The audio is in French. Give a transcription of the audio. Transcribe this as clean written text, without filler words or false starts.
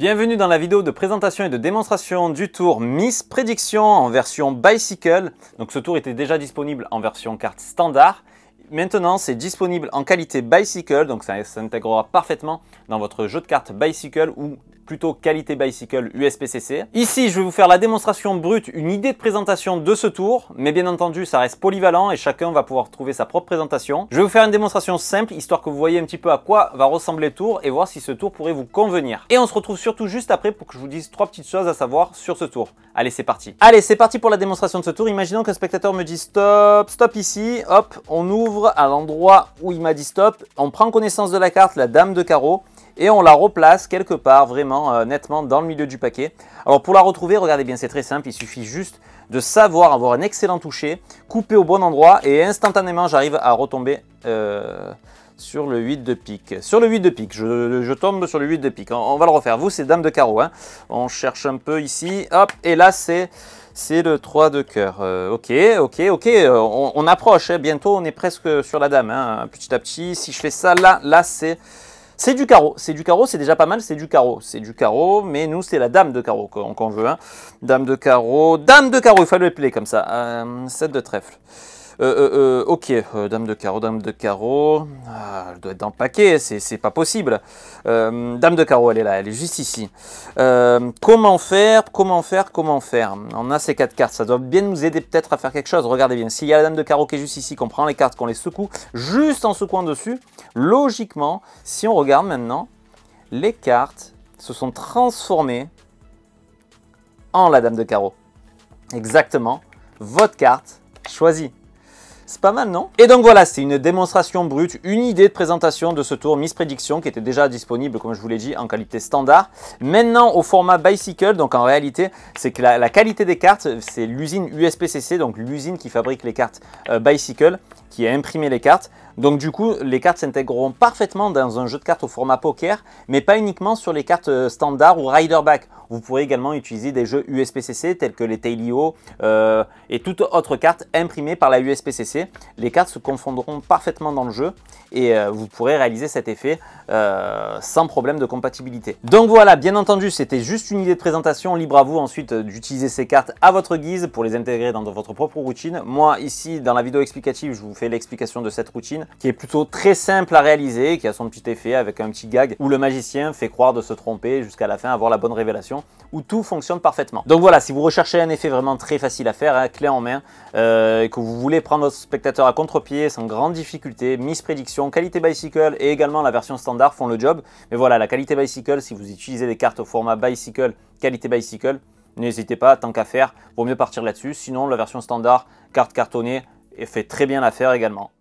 Bienvenue dans la vidéo de présentation et de démonstration du tour Miss Prédiction en version Bicycle. Donc ce tour était déjà disponible en version carte standard. Maintenant c'est disponible en qualité Bicycle, donc ça s'intégrera parfaitement dans votre jeu de cartes Bicycle ou plutôt qualité Bicycle USPCC. Ici je vais vous faire la démonstration brute, une idée de présentation de ce tour, mais bien entendu ça reste polyvalent et chacun va pouvoir trouver sa propre présentation. Je vais vous faire une démonstration simple, histoire que vous voyez un petit peu à quoi va ressembler le tour et voir si ce tour pourrait vous convenir. Et on se retrouve surtout juste après pour que je vous dise trois petites choses à savoir sur ce tour. Allez c'est parti. Allez c'est parti pour la démonstration de ce tour. Imaginons qu'un spectateur me dit stop, stop ici, hop, on ouvre à l'endroit où il m'a dit stop, on prend connaissance de la carte, la dame de carreau, et on la replace quelque part vraiment nettement dans le milieu du paquet. Alors pour la retrouver, regardez bien, c'est très simple, il suffit juste de savoir avoir un excellent toucher, couper au bon endroit et instantanément j'arrive à retomber sur le 8 de pique. Sur le 8 de pique, je tombe sur le 8 de pique. On va le refaire, vous c'est dame de carreau, hein. On cherche un peu ici, hop, et là c'est le 3 de cœur. Ok, on approche, hein. Bientôt on est presque sur la dame, hein. Petit à petit. Si je fais ça là c'est du carreau, c'est déjà pas mal, c'est du carreau, mais nous c'est la dame de carreau qu'on veut, hein. Dame de carreau, il fallait le player comme ça, 7 de trèfle. Ok, dame de carreau, elle doit être dans le paquet, c'est pas possible. Dame de carreau, elle est là, elle est juste ici. Comment faire? On a ces 4 cartes, ça doit bien nous aider peut-être à faire quelque chose. Regardez bien, s'il y a la dame de carreau qui est juste ici, qu'on prend les cartes, qu'on les secoue, juste en secouant dessus, logiquement, si on regarde maintenant, les cartes se sont transformées en la dame de carreau. Exactement, votre carte choisie. C'est pas mal, non? Et donc voilà, c'est une démonstration brute, une idée de présentation de ce tour Miss Prédiction qui était déjà disponible, comme je vous l'ai dit, en qualité standard. Maintenant, au format Bicycle, donc en réalité, c'est que la qualité des cartes, c'est l'usine USPCC, donc l'usine qui fabrique les cartes Bicycle, qui a imprimé les cartes. Donc du coup, les cartes s'intégreront parfaitement dans un jeu de cartes au format poker, mais pas uniquement sur les cartes standard ou riderback. Vous pourrez également utiliser des jeux USPCC tels que les Tailio et toute autre carte imprimée par la USPCC. Les cartes se confondront parfaitement dans le jeu et vous pourrez réaliser cet effet sans problème de compatibilité. Donc voilà, bien entendu, c'était juste une idée de présentation. Libre à vous ensuite d'utiliser ces cartes à votre guise pour les intégrer dans votre propre routine. Moi, ici, dans la vidéo explicative, je vous fais l'explication de cette routine qui est plutôt très simple à réaliser, qui a son petit effet avec un petit gag où le magicien fait croire de se tromper jusqu'à la fin, avoir la bonne révélation, où tout fonctionne parfaitement. Donc voilà, si vous recherchez un effet vraiment très facile à faire, hein, clé en main, et que vous voulez prendre votre spectateur à contre-pied sans grande difficulté, Miss Prédiction, qualité Bicycle et également la version standard font le job. Mais voilà, la qualité Bicycle, si vous utilisez des cartes au format Bicycle, qualité Bicycle, n'hésitez pas, tant qu'à faire, vaut mieux partir là-dessus. Sinon, la version standard, carte cartonnée, fait très bien l'affaire également.